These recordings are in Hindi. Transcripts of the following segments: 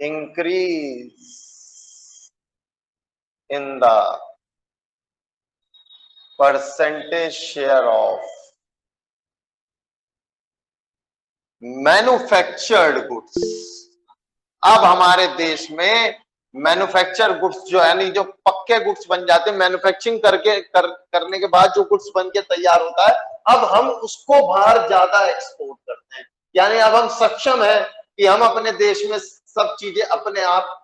increase in the percentage share of manufactured goods. अब हमारे देश में मैन्युफैक्चर गुड्स जो है, जो पक्के गुड्स बन जाते हैं, मैन्युफैक्चरिंग करने के बाद जो गुड्स बन के तैयार होता है, अब हम उसको बाहर ज्यादा एक्सपोर्ट करते हैं। यानी अब हम सक्षम है कि हम अपने देश में सब चीजें अपने आप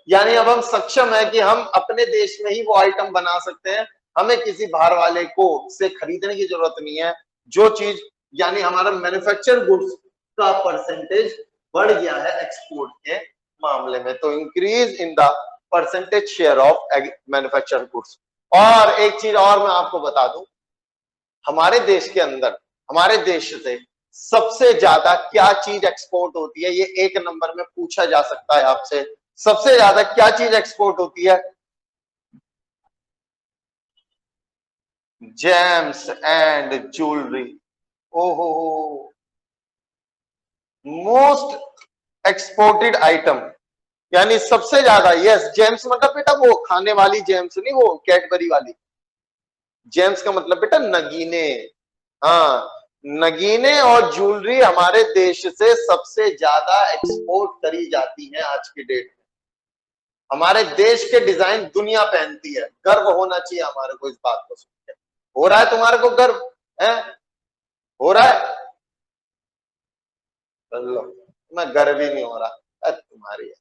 यानी अब हम सक्षम है कि हम अपने देश में ही वो आइटम बना सकते हैं, हमें किसी बाहर वाले को से खरीदने की जरूरत नहीं है। जो चीज यानी हमारा मैन्युफैक्चर गुड्स का परसेंटेज बढ़ गया है एक्सपोर्ट के मामले में। तो increase in the percentage share of manufacture goods. और एक चीज और मैं आपको बता दूं, हमारे देश के अंदर, हमारे देश से सबसे ज्यादा क्या चीज एक्सपोर्ट होती है, ये एक नंबर में पूछा जा सकता है आपसे। सबसे ज्यादा क्या चीज एक्सपोर्ट होती है? James and jewellery. ओहो, मोस्ट एक्सपोर्टेड आइटम, यानी सबसे ज्यादा। यस, जेम्स मतलब बेटा वो खाने वाली जेम्स नहीं, वो कैडबरी वाली। जेम्स का मतलब बेटा नगीने। हाँ, नगीने और ज्वेलरी हमारे देश से सबसे ज्यादा एक्सपोर्ट करी जाती है आज की डेट में। हमारे देश के डिजाइन दुनिया पहनती है, गर्व होना चाहिए हमारे को इस बात को सुनकर। हो रहा है तुम्हारे को गर्व है? हो रहा है? लो, मैं गर्व ही नहीं हो रहा तुम्हारी है।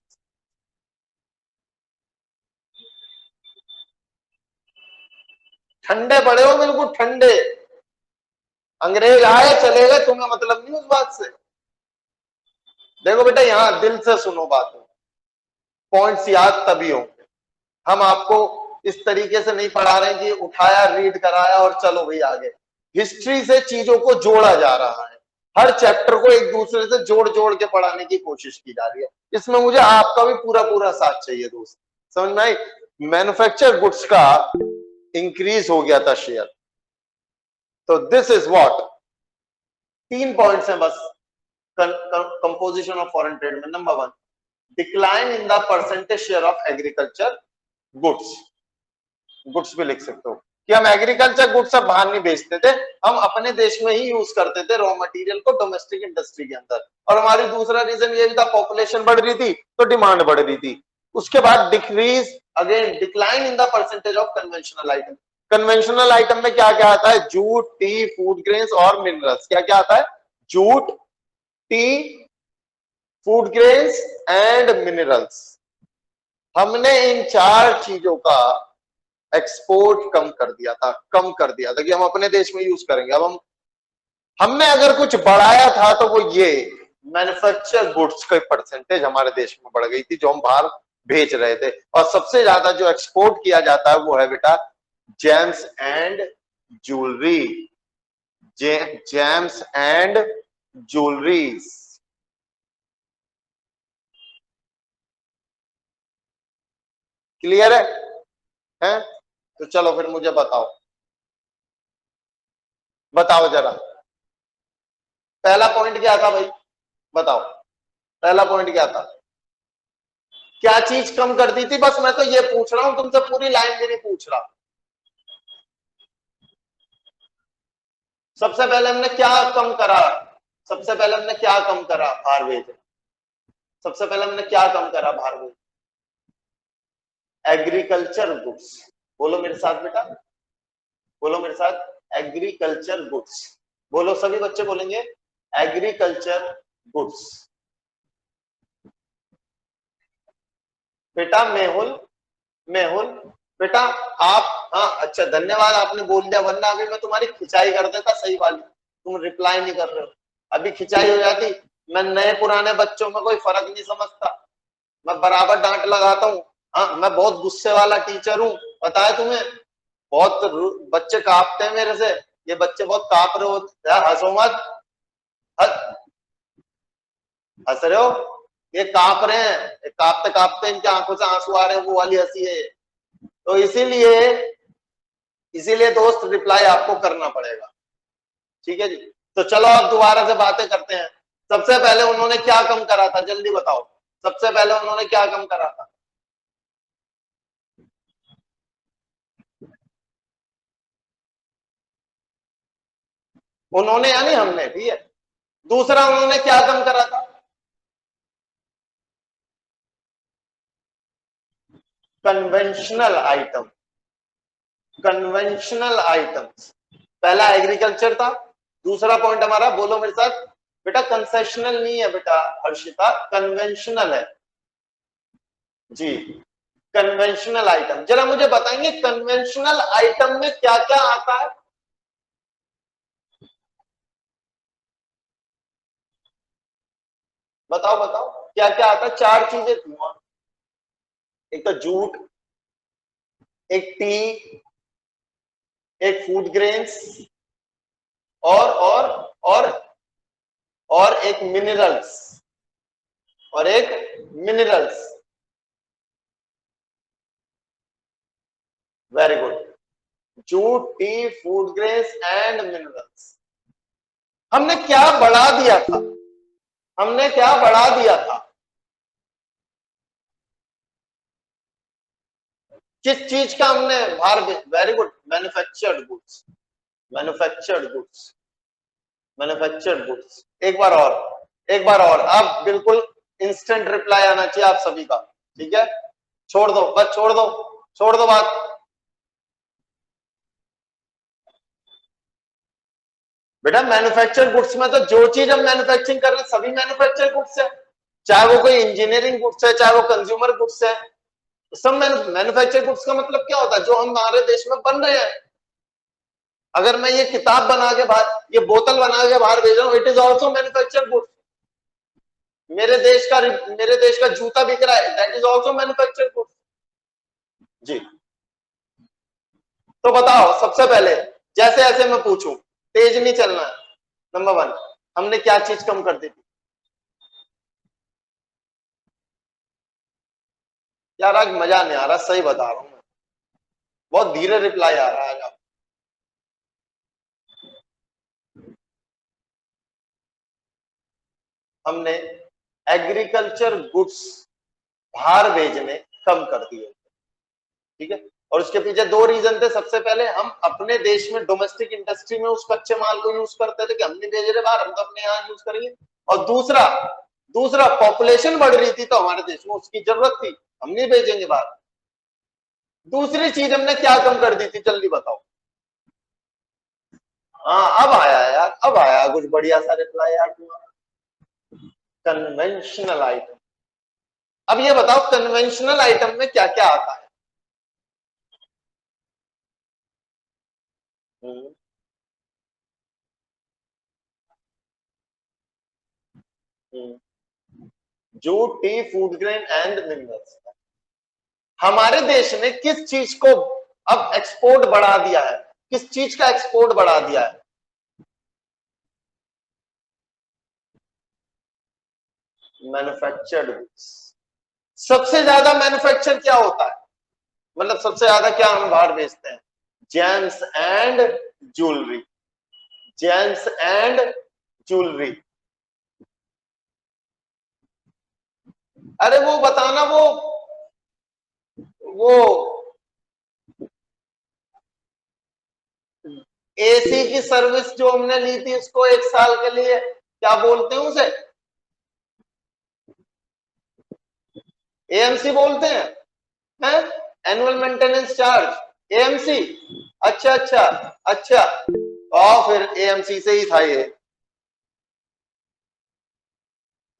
ठंडे पड़े हो, बिल्कुल ठंडे। अंग्रेज आए चले गए, तुम्हें मतलब नहीं उस बात से। देखो बेटा, यहां दिल से सुनो बात, पॉइंट्स याद तभी होंगे। हम आपको इस तरीके से नहीं पढ़ा रहे कि उठाया, रीड कराया और चलो भाई आगे। हिस्ट्री से चीजों को जोड़ा जा रहा है, हर चैप्टर को एक दूसरे से जोड़ जोड़ के पढ़ाने की कोशिश की जा रही है। इसमें मुझे आपका भी पूरा पूरा साथ चाहिए दोस्त, समझ में आई? मैन्युफैक्चर गुड्स का इंक्रीज हो गया था शेयर। तो दिस इज व्हाट, 3 पॉइंट्स हैं बस कंपोजिशन ऑफ फॉरेन ट्रेड में। Number 1, decline in the percentage share of agriculture goods. Goods भी लिख सकते हो कि हम एग्रीकल्चर गुड्स अब बाहर नहीं बेचते थे, हम अपने देश में ही यूज करते थे रॉ मटेरियल को डोमेस्टिक इंडस्ट्री के अंदर। और हमारी दूसरा रीजन ये भी था, पॉपुलेशन बढ़ रही थी तो डिमांड बढ़ रही थी। उसके बाद decrease again, decline in the percentage of conventional item. Conventional item में क्या क्या आता है? जूट, टी, फूड ग्रेन्स और मिनरल्स। क्या क्या आता है? Jute, tea, food grains and minerals. हमने इन 4 चीजों का एक्सपोर्ट कम कर दिया था कि हम अपने देश में यूज करेंगे। अब हमने अगर कुछ बढ़ाया था तो वो ये मैन्युफैक्चर गुड्स का परसेंटेज हमारे देश में बढ़ गई थी, जो हम बाहर भेज रहे थे। और सबसे ज्यादा जो एक्सपोर्ट किया जाता है वो है बेटा James and jewellery. James and jewelleries. Clear है? तो चलो फिर मुझे बताओ जरा, पहला पॉइंट क्या था भाई? बताओ, पहला पॉइंट क्या था? क्या चीज कम कर दी थी? बस मैं तो ये पूछ रहा हूं तुमसे, पूरी लाइन भी नहीं पूछ रहा। सबसे पहले हमने क्या कम करा? सबसे पहले हमने क्या कम करा? बाहर भेज। सबसे पहले हमने क्या कम करा बाहर भेज? Agriculture goods. बोलो मेरे साथ बेटा, बोलो मेरे साथ, एग्रीकल्चर गुड्स। बोलो, सभी बच्चे बोलेंगे एग्रीकल्चर गुड्स। बेटा मेहुल, मेहुल बेटा आप, हाँ अच्छा धन्यवाद, आपने बोल दिया, वरना अभी मैं तुम्हारी खिंचाई कर देता सही वाली। तुम रिप्लाई नहीं कर रहे हो, अभी खिंचाई हो जाती। मैं नए पुराने बच्चों में कोई फर्क नहीं समझता, मैं बराबर डांट लगाता हूँ। हाँ, मैं बहुत गुस्से वाला टीचर हूँ, पता है तुम्हें। बहुत बच्चे कांपते हैं मेरे से, ये बच्चे बहुत कांप रहे होते हैं। हंसो मत, हंस रहे हो? ये कांप रहे हैं, कांपते कांपते इनकी आंखों से आंसू आ रहे हैं, वो वाली हंसी है। तो इसीलिए दोस्त रिप्लाई आपको करना पड़ेगा, ठीक है जी। तो चलो अब दोबारा से बातें करते हैं। सबसे पहले उन्होंने क्या कम करा था, जल्दी बताओ, सबसे पहले उन्होंने क्या कम करा था? उन्होंने यानी हमने भी है। दूसरा उन्होंने क्या कम करा था? Conventional item, conventional items. पहला एग्रीकल्चर था, दूसरा पॉइंट हमारा, बोलो मेरे साथ बेटा, कंसेशनल नहीं है बेटा हर्षिता, कन्वेंशनल है जी, कन्वेंशनल आइटम। जरा मुझे बताएंगे कन्वेंशनल आइटम में क्या क्या आता है? बताओ बताओ क्या क्या आता है? चार चीजें थी वहां, एक तो जूट, एक टी, एक फूड ग्रेन्स, और और एक मिनरल्स, और एक minerals. Very good, jute, tea, food grains and minerals. हमने क्या बढ़ा दिया था? हमने क्या बढ़ा दिया था? किस चीज का हमने भार? Very good, manufactured goods, manufactured goods, manufactured goods. एक बार और, एक बार और, अब बिल्कुल इंस्टेंट रिप्लाई आना चाहिए आप सभी का, ठीक है? छोड़ दो, बस छोड़ दो, छोड़ दो बात। बेटा मैन्युफैक्चर्ड गुड्स में तो जो चीज हम मैन्युफैक्चरिंग कर रहे हैं सभी मैन्युफैक्चर्ड गुड्स है, चाहे वो कोई इंजीनियरिंग गुड्स है, चाहे वो कंज्यूमर गुड्स है, सब मैन्युफैक्चर्ड गुड्स का मतलब क्या होता है? जो हम हमारे देश में बन रहे हैं। अगर मैं ये किताब बना के बाहर, ये बोतल बना के बाहर भेज रहा हूँ, it is also manufactured goods. मेरे देश का जूता बिक रहा है, that is also manufactured goods जी। तो बताओ सबसे पहले, जैसे ऐसे मैं पूछूं, तेज नहीं चलना है। नंबर वन, हमने क्या चीज कम कर दी थी? यार आज मजा नहीं आ रहा, सही बता रहा हूं मैं, बहुत धीरे रिप्लाई आ रहा है आज। हमने एग्रीकल्चर गुड्स बाहर भेजने कम कर दिए, ठीक है? और उसके पीछे दो रीजन थे। सबसे पहले हम अपने देश में डोमेस्टिक इंडस्ट्री में उस कच्चे माल को यूज करते थे कि हम नहीं भेज रहे बाहर, हम तो अपने यहाँ यूज करेंगे। और दूसरा, दूसरा पॉपुलेशन बढ़ रही थी तो हमारे देश में उसकी जरूरत थी, हम नहीं भेजेंगे बाहर। दूसरी चीज हमने क्या कम कर दी थी, जल्दी बताओ। हाँ अब आया यार, अब आया कुछ बढ़िया सा रिप्लाई यार तुम्हारा, कन्वेंशनल आइटम। अब ये बताओ कन्वेंशनल आइटम में क्या क्या आता है? Hmm, jute, tea, food grain and minerals. हमारे देश ने किस चीज को अब एक्सपोर्ट बढ़ा दिया है? किस चीज का एक्सपोर्ट बढ़ा दिया है? Manufactured goods. सबसे ज्यादा मैन्युफैक्चर क्या होता है, मतलब सबसे ज्यादा क्या हम बाहर बेचते हैं? James and jewellery, James and jewellery. अरे वो बताना, वो एसी की सर्विस जो हमने ली थी उसको एक साल के लिए, क्या बोलते हैं उसे? एएमसी बोलते हैं, एनुअल मेंटेनेंस चार्ज, एएमसी। अच्छा अच्छा, अच्छा, और फिर एएमसी से ही था ये।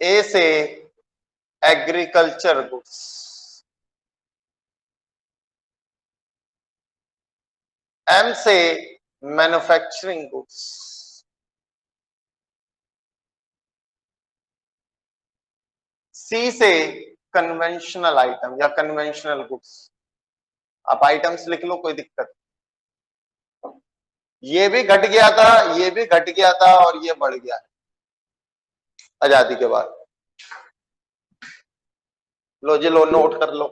ए से एग्रीकल्चर गुड्स, एम से मैन्युफैक्चरिंग गुड्स, सी से कन्वेंशनल आइटम या कन्वेंशनल गुड्स। आप आइटम्स लिख लो, कोई दिक्कत। ये भी घट गया था, ये भी घट गया था, और ये बढ़ गया आजादी के बाद। लो जी, लो नोट कर लो।